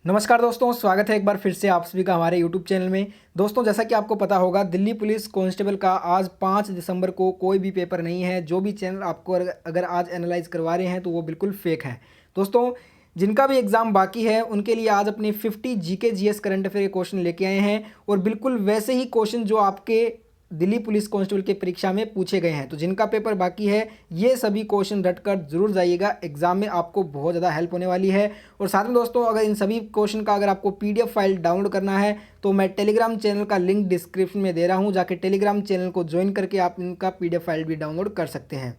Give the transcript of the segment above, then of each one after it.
नमस्कार दोस्तों, स्वागत है एक बार फिर से आप सभी का हमारे YouTube चैनल में। दोस्तों, जैसा कि आपको पता होगा, दिल्ली पुलिस कांस्टेबल का आज 5 दिसंबर को कोई भी पेपर नहीं है। जो भी चैनल आपको अगर आज एनालाइज करवा रहे हैं तो वो बिल्कुल फेक है। दोस्तों, जिनका भी एग्ज़ाम बाकी है उनके लिए आज अपने 50 जीके जीएस करंट अफेयर के क्वेश्चन लेके आए हैं और बिल्कुल वैसे ही क्वेश्चन जो आपके दिल्ली पुलिस कांस्टेबल के परीक्षा में पूछे गए हैं। तो जिनका पेपर बाकी है ये सभी क्वेश्चन रट कर ज़रूर जाइएगा, एग्जाम में आपको बहुत ज़्यादा हेल्प होने वाली है। और साथ में दोस्तों, अगर इन सभी क्वेश्चन का अगर आपको पीडीएफ फाइल डाउनलोड करना है तो मैं टेलीग्राम चैनल का लिंक डिस्क्रिप्शन में दे रहा हूँ, जाके टेलीग्राम चैनल को ज्वाइन करके आप इनका पीडीएफ फाइल भी डाउनलोड कर सकते हैं।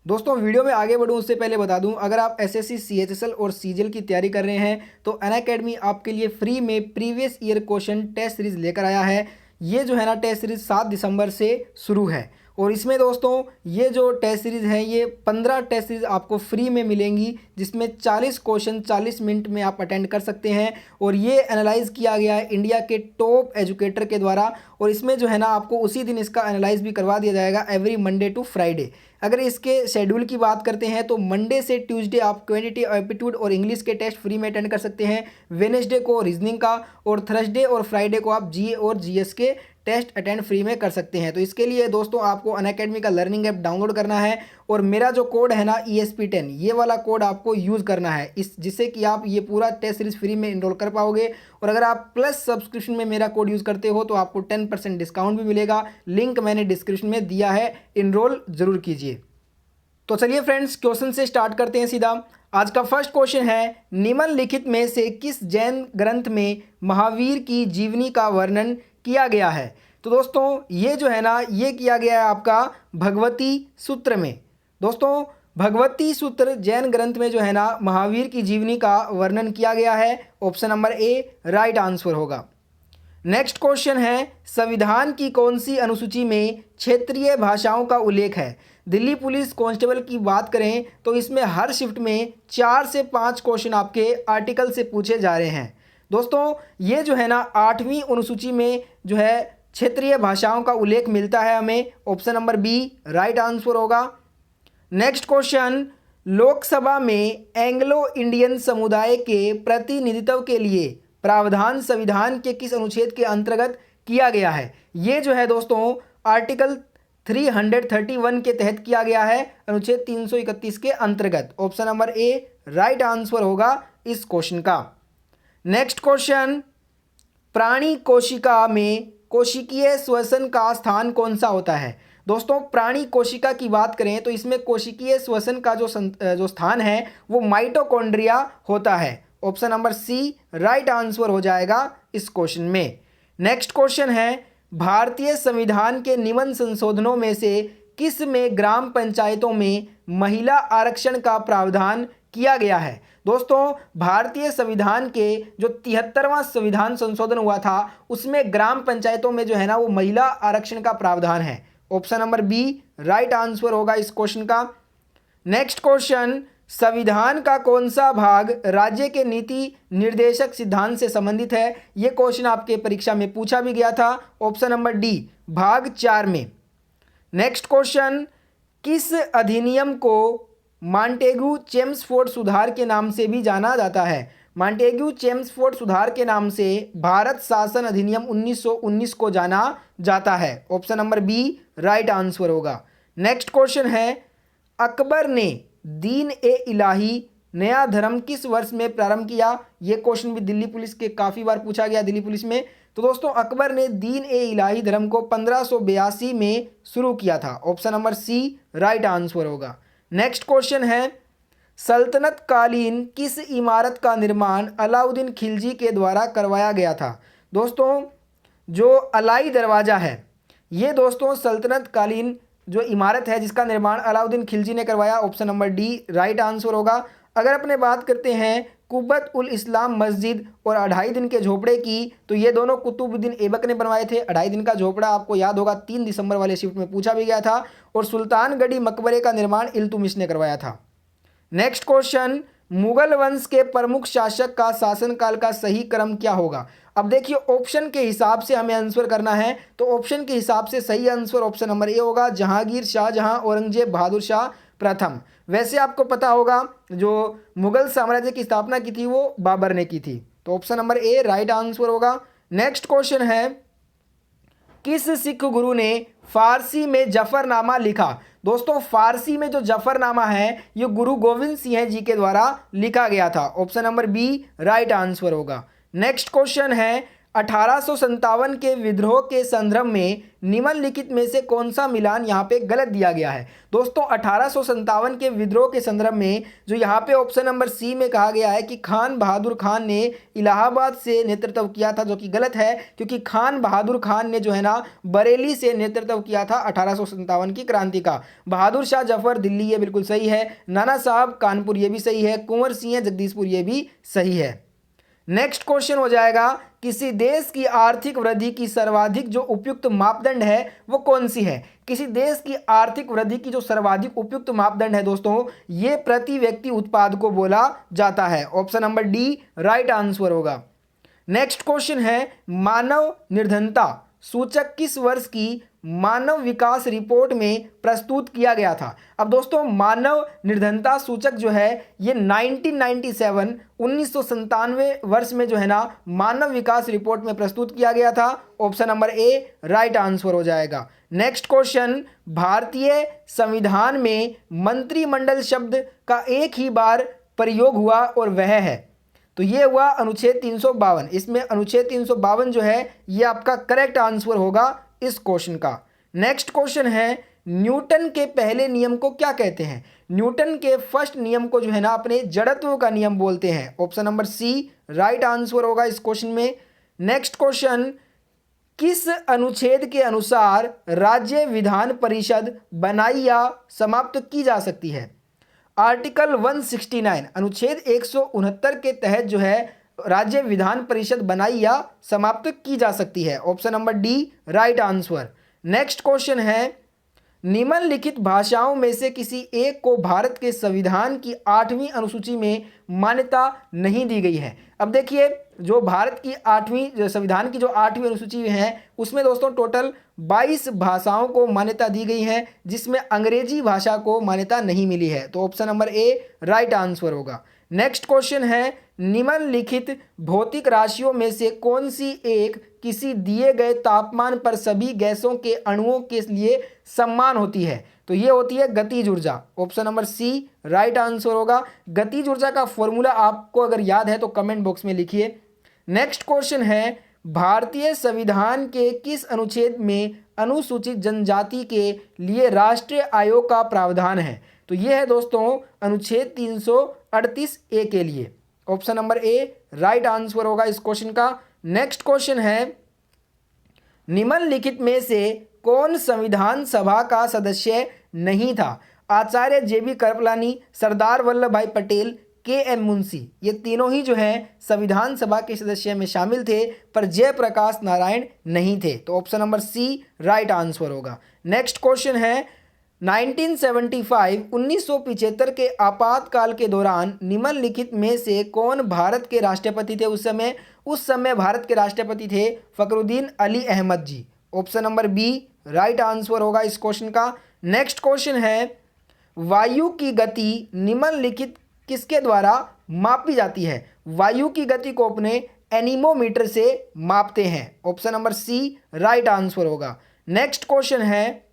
दोस्तों, वीडियो में आगे बढ़ूं उससे पहले बता दूं, अगर आप एसएससी सीएचएसएल और सीजीएल की तैयारी कर रहे हैं तो अनअकैडमी आपके लिए फ्री में previous year question test series लेकर आया है। ये जो है ना टेस्ट सीरीज़ 7 दिसंबर से शुरू है और इसमें दोस्तों ये जो टेस्ट सीरीज़ है ये 15 टेस्ट सीरीज़ आपको फ्री में मिलेंगी, जिसमें 40 क्वेश्चन 40 मिनट में आप अटेंड कर सकते हैं। और ये एनालाइज़ किया गया है इंडिया के टॉप एजुकेटर के द्वारा और इसमें जो है ना आपको उसी दिन इसका एनालाइज भी करवा दिया जाएगा, एवरी मंडे टू फ्राइडे। अगर इसके शेड्यूल की बात करते हैं तो मंडे से ट्यूसडे आप क्वांटिटी एप्टीट्यूड और इंग्लिश के टेस्ट फ्री में अटेंड कर सकते हैं, वेडनेसडे को रीजनिंग का और थर्सडे और फ्राइडे को आप जीए और जीएस के टेस्ट अटेंड फ्री में कर सकते हैं। तो इसके लिए दोस्तों आपको अनअकैडमी का लर्निंग ऐप डाउनलोड करना है और मेरा जो कोड है ना ESP10, ये वाला कोड आपको यूज़ करना है जिससे कि आप ये पूरा टेस्ट सीरीज फ्री में इनरोल कर पाओगे। और अगर आप प्लस सब्सक्रिप्शन में मेरा कोड यूज़ करते हो तो आपको 10% डिस्काउंट भी मिलेगा। लिंक मैंने डिस्क्रिप्शन में दिया है, इनरोल ज़रूर कीजिए। तो चलिए फ्रेंड्स, क्वेश्चन से स्टार्ट करते हैं सीधा। आज का फर्स्ट क्वेश्चन है, निम्नलिखित में से किस जैन ग्रंथ में महावीर की जीवनी का वर्णन किया गया है? तो दोस्तों ये जो है ना ये किया गया है आपका भगवती सूत्र में। दोस्तों, भगवती सूत्र जैन ग्रंथ में जो है ना महावीर की जीवनी का वर्णन किया गया है। Option number A right answer होगा। नेक्स्ट क्वेश्चन है, संविधान की कौन सी अनुसूची में क्षेत्रीय भाषाओं का उल्लेख है? दिल्ली पुलिस कांस्टेबल की बात करें तो इसमें हर शिफ्ट में 4 से 5 क्वेश्चन आपके आर्टिकल से पूछे जा रहे हैं। दोस्तों, ये जो है ना 8वीं अनुसूची में जो है क्षेत्रीय भाषाओं का उल्लेख मिलता है हमें। Option number B right answer होगा। नेक्स्ट क्वेश्चन, लोकसभा में एंग्लो इंडियन समुदाय के प्रतिनिधित्व के लिए प्रावधान संविधान के किस अनुच्छेद के अंतर्गत किया गया है? ये जो है दोस्तों आर्टिकल 331 के तहत किया गया है, अनुच्छेद 331 के अंतर्गत। Option number A right answer होगा इस क्वेश्चन का। नेक्स्ट क्वेश्चन, प्राणी कोशिका में कोशिकीय श्वसन का स्थान कौन सा होता है? दोस्तों, प्राणी कोशिका की बात करें तो इसमें कोशिकीय श्वसन का जो स्थान है वो माइटोकॉन्ड्रिया होता है। Option number C right answer हो जाएगा इस क्वेश्चन में। नेक्स्ट क्वेश्चन है, भारतीय संविधान के निम्न संशोधनों में से किस में ग्राम पंचायतों में महिला आरक्षण का प्रावधान किया गया है? दोस्तों, भारतीय संविधान के जो 73वां संविधान संशोधन हुआ था उसमें ग्राम पंचायतों में जो है ना वो महिला आरक्षण का प्रावधान है। Option number B right answer होगा इस क्वेश्चन का। नेक्स्ट क्वेश्चन, संविधान का कौन सा भाग राज्य के नीति निर्देशक सिद्धांत से संबंधित है? यह क्वेश्चन आपके परीक्षा में पूछा भी गया था। ऑप्शन नंबर डी भाग 4 में। नेक्स्ट क्वेश्चन, किस अधिनियम को मॉन्टेग्यू चेम्सफोर्ड सुधार के नाम से भी जाना जाता है? मॉन्टेग्यू चेम्सफोर्ड सुधार के नाम से भारत शासन अधिनियम 1919 को जाना जाता है। Option number B right answer होगा। नेक्स्ट क्वेश्चन है, अकबर ने दीन ए इलाही नया धर्म किस वर्ष में प्रारंभ किया? ये क्वेश्चन भी दिल्ली पुलिस के काफ़ी बार पूछा गया दिल्ली पुलिस में। तो दोस्तों, अकबर ने दीन ए इलाही धर्म को 1582 में शुरू किया था। Option number C right answer होगा। नेक्स्ट क्वेश्चन है, सल्तनत कालीन किस इमारत का निर्माण अलाउद्दीन खिलजी के द्वारा करवाया गया था? दोस्तों, जो अलाई दरवाज़ा है ये दोस्तों सल्तनत कालीन जो इमारत है जिसका निर्माण अलाउद्दीन खिलजी ने करवाया। Option number D right answer होगा। अगर अपने बात करते हैं कुब्बत उल इस्लाम मस्जिद और 2.5 दिन के झोपड़े की, तो ये दोनों कुतुबुद्दीन ऐबक ने बनवाए थे। 2.5 दिन का झोपड़ा आपको याद होगा 3 दिसंबर वाले शिफ्ट में पूछा भी गया था। और सुल्तानगढ़ी मकबरे का निर्माण इल्तुतमिश ने करवाया था। नेक्स्ट क्वेश्चन, मुगल वंश के प्रमुख शासक का शासनकाल का सही क्रम क्या होगा? अब देखिए, ऑप्शन के हिसाब से हमें आंसर करना है तो ऑप्शन के हिसाब से सही आंसर ऑप्शन नंबर ए होगा, जहांगीर, शाहजहां, औरंगजेब, बहादुर शाह प्रथम। वैसे आपको पता होगा जो मुगल साम्राज्य की स्थापना की थी वो बाबर ने की थी। तो option number A right answer होगा। नेक्स्ट क्वेश्चन है, किस सिख गुरु ने फारसी में जफरनामा लिखा? दोस्तों फारसी में जो जफरनामा है ये गुरु गोविंद सिंह जी के द्वारा लिखा गया था। Option number B right answer होगा। नेक्स्ट क्वेश्चन है, 1857 के विद्रोह के संदर्भ में निम्नलिखित में से कौन सा मिलान यहाँ पे गलत दिया गया है? दोस्तों 1857 के विद्रोह के संदर्भ में जो यहाँ पे ऑप्शन नंबर सी में कहा गया है कि खान बहादुर खान ने इलाहाबाद से नेतृत्व किया था, जो कि गलत है, क्योंकि खान बहादुर खान ने जो है ना बरेली से नेतृत्व किया था 1857 की क्रांति का। बहादुर शाह जफर दिल्ली, ये बिल्कुल सही है। नाना साहब कानपुर, ये भी सही है। कुंवर सिंह जगदीशपुर, ये भी सही है। नेक्स्ट क्वेश्चन हो जाएगा, किसी देश की आर्थिक वृद्धि की सर्वाधिक जो उपयुक्त मापदंड है वो कौन सी है? किसी देश की आर्थिक वृद्धि की जो सर्वाधिक उपयुक्त मापदंड है दोस्तों, ये प्रति व्यक्ति उत्पाद को बोला जाता है। Option number D right answer होगा। नेक्स्ट क्वेश्चन है, मानव निर्धनता सूचक किस वर्ष की मानव विकास रिपोर्ट में प्रस्तुत किया गया था? अब दोस्तों मानव निर्धनता सूचक जो है ये 1997 वर्ष में जो है ना मानव विकास रिपोर्ट में प्रस्तुत किया गया था। Option number A right answer हो जाएगा। नेक्स्ट क्वेश्चन, भारतीय संविधान में मंत्रिमंडल शब्द का एक ही बार प्रयोग हुआ और वह है, तो ये हुआ अनुच्छेद 352। इसमें अनुच्छेद 352 जो है ये आपका करेक्ट आंसर होगा इस क्वेश्चन का। नेक्स्ट क्वेश्चन है, न्यूटन के पहले नियम को क्या कहते हैं? न्यूटन के फर्स्ट नियम को जो है ना अपने जड़त्व का नियम बोलते हैं। Option number C right answer होगा इस क्वेश्चन में। नेक्स्ट क्वेश्चन, किस अनुच्छेद के अनुसार राज्य विधान परिषद बनाई या समाप्त की जा सकती है? आर्टिकल 169 अनुच्छेद 169 के तहत जो है राज्य विधान परिषद बनाई या समाप्त की जा सकती है। Option number D right answer. Next question है, निम्नलिखित भाषाओं में से किसी एक को भारत के संविधान की 8वीं अनुसूची में मान्यता नहीं दी गई है। अब देखिए जो भारत की 8वीं संविधान की जो 8वीं अनुसूची है उसमें दोस्तों टोटल 22 भाषाओं को मान्यता दी गई है, जिसमें अंग्रेजी भाषा को मान्यता नहीं मिली है। तो option number A right answer होगा। नेक्स्ट क्वेश्चन है, निम्नलिखित भौतिक राशियों में से कौन सी एक किसी दिए गए तापमान पर सभी गैसों के अणुओं के लिए समान होती है? तो ये होती है गतिज ऊर्जा। Option number C right answer होगा। गतिज ऊर्जा का फॉर्मूला आपको अगर याद है तो कमेंट बॉक्स में लिखिए। नेक्स्ट क्वेश्चन है, भारतीय संविधान के किस अनुच्छेद में अनुसूचित जनजाति के लिए राष्ट्रीय आयोग का प्रावधान है? तो ये है दोस्तों अनुच्छेद 338 ए के लिए। Option number A right answer होगा इस क्वेश्चन का। नेक्स्ट क्वेश्चन है, निम्नलिखित में से कौन संविधान सभा का सदस्य नहीं था? आचार्य जेबी कृपलानी, सरदार वल्लभ भाई पटेल, के एम मुंशी, ये तीनों ही जो हैं संविधान सभा के सदस्य में शामिल थे, पर जयप्रकाश नारायण नहीं थे। तो option number C right answer होगा। नेक्स्ट क्वेश्चन है, 1975 के आपातकाल के दौरान निम्नलिखित में से कौन भारत के राष्ट्रपति थे? उस समय भारत के राष्ट्रपति थे Fakhruddin Ali Ahmed ji. Option number B right answer होगा इस क्वेश्चन का। नेक्स्ट क्वेश्चन है, वायु की गति निम्नलिखित किसके द्वारा मापी जाती है? वायु की गति को अपने एनीमोमीटर से मापते हैं। Option number C right answer होगा। नेक्स्ट क्वेश्चन है,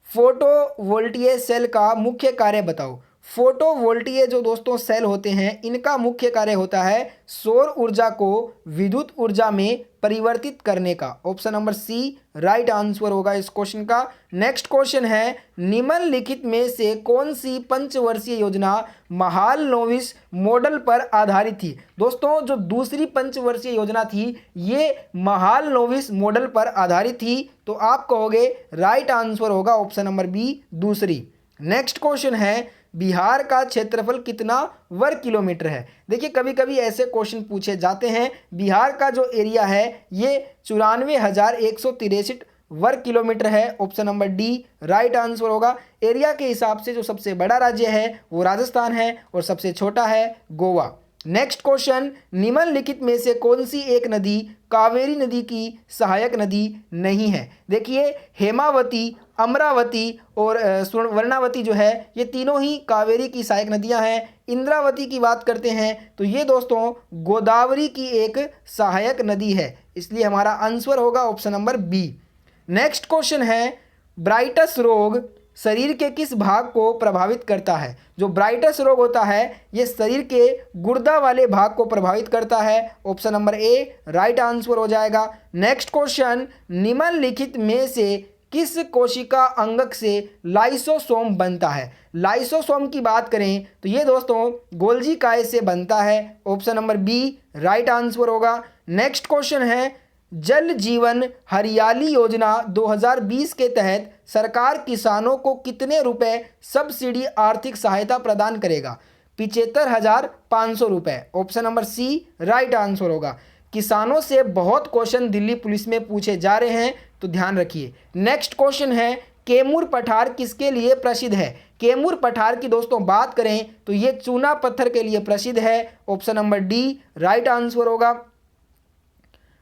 फोटोवोल्टिक सेल का मुख्य कार्य बताओ। फोटोवोल्टिक जो दोस्तों सेल होते हैं इनका मुख्य कार्य होता है सौर ऊर्जा को विद्युत ऊर्जा में परिवर्तित करने का। Option number C right answer होगा इस क्वेश्चन का। नेक्स्ट क्वेश्चन है, निम्नलिखित में से कौन सी पंचवर्षीय योजना महालनोबिस मॉडल पर आधारित थी? दोस्तों जो दूसरी पंचवर्षीय योजना थी ये महालनोबिस मॉडल पर आधारित थी। तो आप कहोगे राइट आंसर होगा ऑप्शन नंबर बी दूसरी। नेक्स्ट क्वेश्चन है, बिहार का क्षेत्रफल कितना वर्ग किलोमीटर है? देखिए कभी कभी ऐसे क्वेश्चन पूछे जाते हैं। बिहार का जो एरिया है ये 94,163 वर्ग किलोमीटर है। Option number D right answer होगा। एरिया के हिसाब से जो सबसे बड़ा राज्य है वो राजस्थान है और सबसे छोटा है गोवा। नेक्स्ट क्वेश्चन, निम्नलिखित में से कौन सी एक नदी कावेरी नदी की सहायक नदी नहीं है? देखिए हेमावती अमरावती और वर्णावती जो है ये तीनों ही कावेरी की सहायक नदियां हैं। इंद्रावती की बात करते हैं तो ये दोस्तों गोदावरी की एक सहायक नदी है, इसलिए हमारा आंसर होगा option number B. Next question है ब्राइटस रोग शरीर के किस भाग को प्रभावित करता है। जो ब्राइटस रोग होता है ये शरीर के गुर्दा वाले भाग को प्रभावित करता है, option number A right answer हो जाएगा। नेक्स्ट क्वेश्चन निम्नलिखित में से किस कोशिका अंगक से लाइसोसोम बनता है। लाइसोसोम की बात करें तो ये दोस्तों गोल्जी काय से बनता है, option number B right answer होगा। नेक्स्ट क्वेश्चन है जल जीवन हरियाली योजना 2020 के तहत सरकार किसानों को कितने रुपए सब्सिडी आर्थिक सहायता प्रदान करेगा। 75,500 रुपये, option number C right answer होगा। किसानों से बहुत क्वेश्चन दिल्ली पुलिस में पूछे जा रहे हैं तो ध्यान रखिए। नेक्स्ट क्वेश्चन है कैमूर पठार किसके लिए प्रसिद्ध है। कैमूर पठार की दोस्तों बात करें तो ये चूना पत्थर के लिए प्रसिद्ध है, option number D right answer होगा।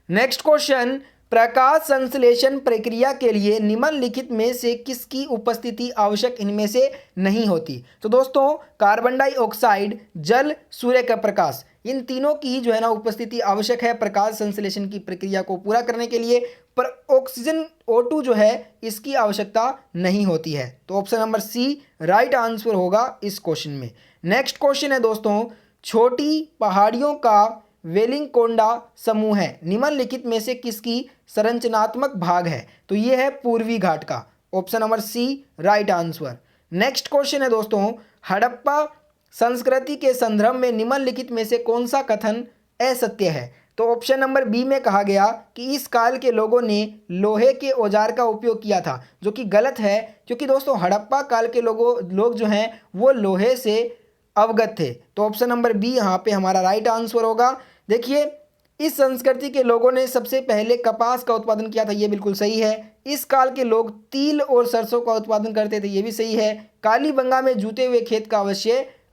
नेक्स्ट क्वेश्चन प्रकाश संश्लेषण प्रक्रिया के लिए निम्नलिखित में से किसकी उपस्थिति आवश्यक इनमें से नहीं होती। तो दोस्तों कार्बन डाइऑक्साइड, जल, सूर्य का प्रकाश, इन तीनों की ही जो है ना उपस्थिति आवश्यक है प्रकाश संश्लेषण की प्रक्रिया को पूरा करने के लिए, पर ऑक्सीजन O2 जो है इसकी आवश्यकता नहीं होती है, तो option number C right answer होगा इस क्वेश्चन में। नेक्स्ट क्वेश्चन है दोस्तों छोटी पहाड़ियों का वेलिंगकोंडा समूह है, निम्नलिखित में से किसकी संरचनात्मक भाग है। तो ये है पूर्वी घाट का, option number C right answer. Next question है दोस्तों हड़प्पा संस्कृति के संदर्भ में निम्नलिखित में से कौन सा कथन असत्य है। तो ऑप्शन नंबर बी में कहा गया कि इस काल के लोगों ने लोहे के औजार का उपयोग किया था, जो कि गलत है, क्योंकि दोस्तों हड़प्पा काल के लोग जो हैं वो लोहे से अवगत थे, तो ऑप्शन नंबर बी यहाँ पे हमारा राइट आंसर होगा। देखिए इस संस्कृति के लोगों ने सबसे पहले कपास का उत्पादन किया था, ये बिल्कुल सही है। इस काल के लोग तिल और सरसों का उत्पादन करते थे, ये भी सही है। कालीबंगा में जूते हुए खेत का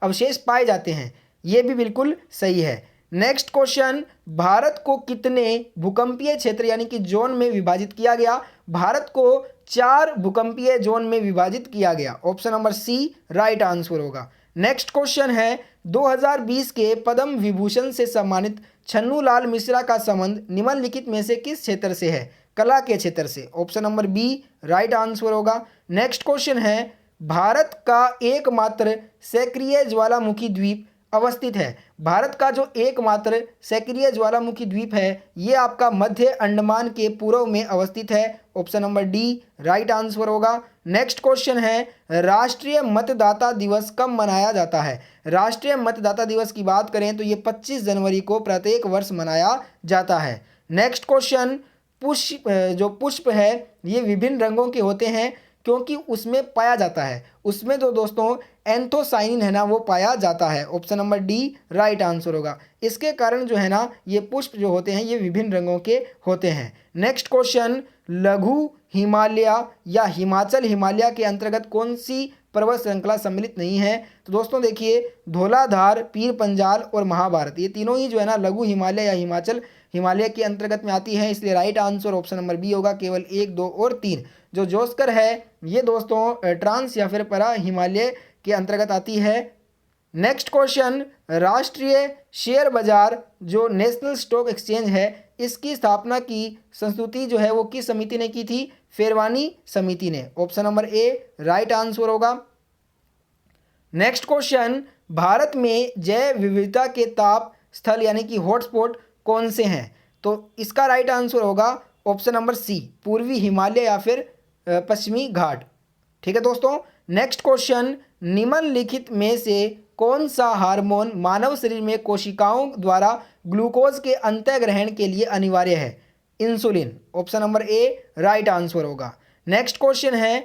अवशेष पाए जाते हैं, ये भी बिल्कुल सही है। नेक्स्ट क्वेश्चन भारत को कितने भूकंपीय क्षेत्र यानी कि जोन में विभाजित किया गया। भारत को 4 भूकंपीय जोन में विभाजित किया गया, option number C right answer होगा। नेक्स्ट क्वेश्चन है 2020 के पद्म विभूषण से सम्मानित छन्नूलाल मिश्रा का संबंध निम्नलिखित में से किस क्षेत्र से है। कला के क्षेत्र से, option number B right answer होगा। नेक्स्ट क्वेश्चन है भारत का एकमात्र सक्रिय ज्वालामुखी द्वीप अवस्थित है। भारत का जो एकमात्र सक्रिय ज्वालामुखी द्वीप है ये आपका मध्य अंडमान के पूर्व में अवस्थित है, option number D right answer होगा। नेक्स्ट क्वेश्चन है राष्ट्रीय मतदाता दिवस कब मनाया जाता है। राष्ट्रीय मतदाता दिवस की बात करें तो ये 25 जनवरी को प्रत्येक वर्ष मनाया जाता है। नेक्स्ट क्वेश्चन पुष्प है ये विभिन्न रंगों के होते हैं क्योंकि उसमें पाया जाता है, उसमें तो दोस्तों एंथोसाइनिन है ना वो पाया जाता है, option number D right answer होगा। इसके कारण जो है ना ये पुष्प जो होते हैं ये विभिन्न रंगों के होते हैं। नेक्स्ट क्वेश्चन लघु हिमालय या हिमाचल हिमालय के अंतर्गत कौन सी पर्वत श्रृंखला सम्मिलित नहीं है। तो दोस्तों देखिए धौलाधार, पीर पंजाल और महाभारत ये तीनों ही जो है ना लघु हिमालय या हिमाचल हिमालय के अंतर्गत में आती हैं, इसलिए right answer option number B होगा। केवल 1, 2 और 3 जो जोस्कर है ये दोस्तों ट्रांस या फिर परा हिमालय के अंतर्गत आती है। नेक्स्ट क्वेश्चन राष्ट्रीय शेयर बाजार जो नेशनल स्टॉक एक्सचेंज है इसकी स्थापना की संस्तुति जो है वो किस समिति ने की थी। फेरवानी समिति ने, option number A right answer होगा। नेक्स्ट क्वेश्चन भारत में जैव विविधता के ताप स्थल यानी कि हॉटस्पॉट कौन से हैं। तो इसका राइट आंसर होगा ऑप्शन नंबर सी पूर्वी हिमालय या फिर पश्चिमी घाट। ठीक है दोस्तों। नेक्स्ट क्वेश्चन निम्नलिखित में से कौन सा हार्मोन मानव शरीर में कोशिकाओं द्वारा ग्लूकोज के अंतःग्रहण के लिए अनिवार्य है। Insulin, option number A right answer होगा। नेक्स्ट क्वेश्चन है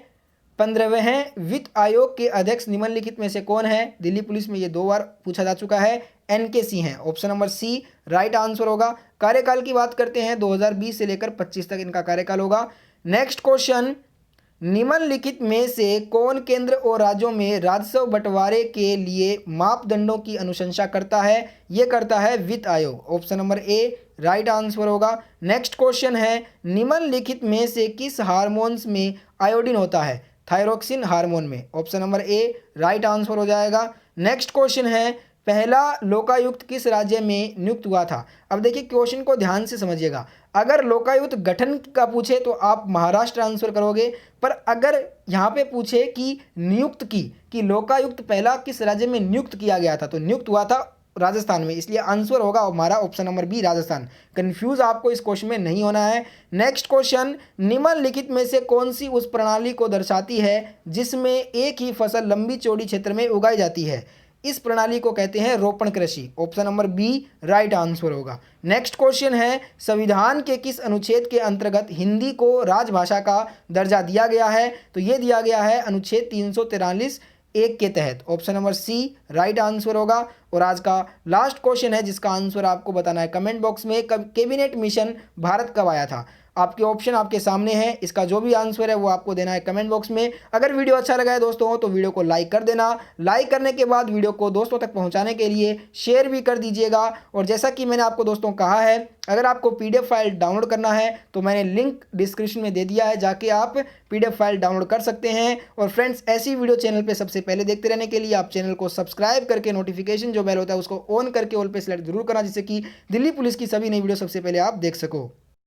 15वें वित्त आयोग के अध्यक्ष निम्नलिखित में से कौन है। दिल्ली पुलिस में ये 2 बार पूछा जा चुका है, NK सिंह हैं, option number C right answer होगा। कार्यकाल की बात करते हैं 2020 से लेकर 25 तक इनका कार्यकाल होगा। नेक्स्ट क्वेश्चन निम्नलिखित में से कौन केंद्र और राज्यों में राजस्व बंटवारे के लिए मापदंडों की अनुशंसा करता है? ये करता है वित्त आयोग। Option number A right answer होगा। नेक्स्ट क्वेश्चन है, निम्नलिखित में से किस हार्मोन्स में आयोडीन होता है? थायरोक्सिन हार्मोन में। Option number A right answer हो जाएगा। नेक्स्ट क्वेश्चन है, पहला लोकायुक्त किस राज्य में नियुक्त हुआ था? अब देखिए क्वेश्चन को ध्यान से समझिएगा। अगर लोकायुक्त गठन का पूछे तो आप महाराष्ट्र आंसर करोगे, पर अगर यहाँ पे पूछे कि नियुक्त की कि लोकायुक्त पहला किस राज्य में नियुक्त किया गया था, तो नियुक्त हुआ था राजस्थान में, इसलिए आंसर होगा हमारा option number B Rajasthan. Confuse आपको इस क्वेश्चन में नहीं होना है। नेक्स्ट क्वेश्चन, निम्नलिखित में से कौन सी उस प्रणाली को दर्शाती है जिसमें एक ही फसल लंबी चौड़ी क्षेत्र में उगाई जाती है? इस प्रणाली को कहते हैं रोपण कृषि। Option number B right answer होगा। नेक्स्ट क्वेश्चन है, संविधान के किस अनुच्छेद के अंतर्गत हिंदी को राजभाषा का दर्जा दिया गया है? तो ये दिया गया है अनुच्छेद 343 एक के तहत। Option number C right answer होगा। और आज का लास्ट क्वेश्चन है जिसका आंसर आपको बताना है कमेंट बॉक्स में, कैबिनेट मिशन भारत कब आया था? आपके ऑप्शन आपके सामने हैं, इसका जो भी आंसर है वो आपको देना है कमेंट बॉक्स में। अगर वीडियो अच्छा लगा है दोस्तों तो वीडियो को लाइक कर देना। लाइक करने के बाद वीडियो को दोस्तों तक पहुंचाने के लिए शेयर भी कर दीजिएगा। और जैसा कि मैंने आपको दोस्तों कहा है, अगर आपको पीडीएफ फाइल डाउनलोड करना है तो मैंने लिंक डिस्क्रिप्शन में दे दिया है, जाके आप पीडीएफ फाइल डाउनलोड कर सकते हैं। और फ्रेंड्स, ऐसी वीडियो चैनल पे सबसे पहले देखते रहने के लिए आप चैनल को सब्सक्राइब करके नोटिफिकेशन जो बेल होता है उसको ऑन करके ऑल पे सेलेक्ट जरूर करना, जिससे कि दिल्ली पुलिस की सभी नई वीडियो सबसे पहले आप देख सको।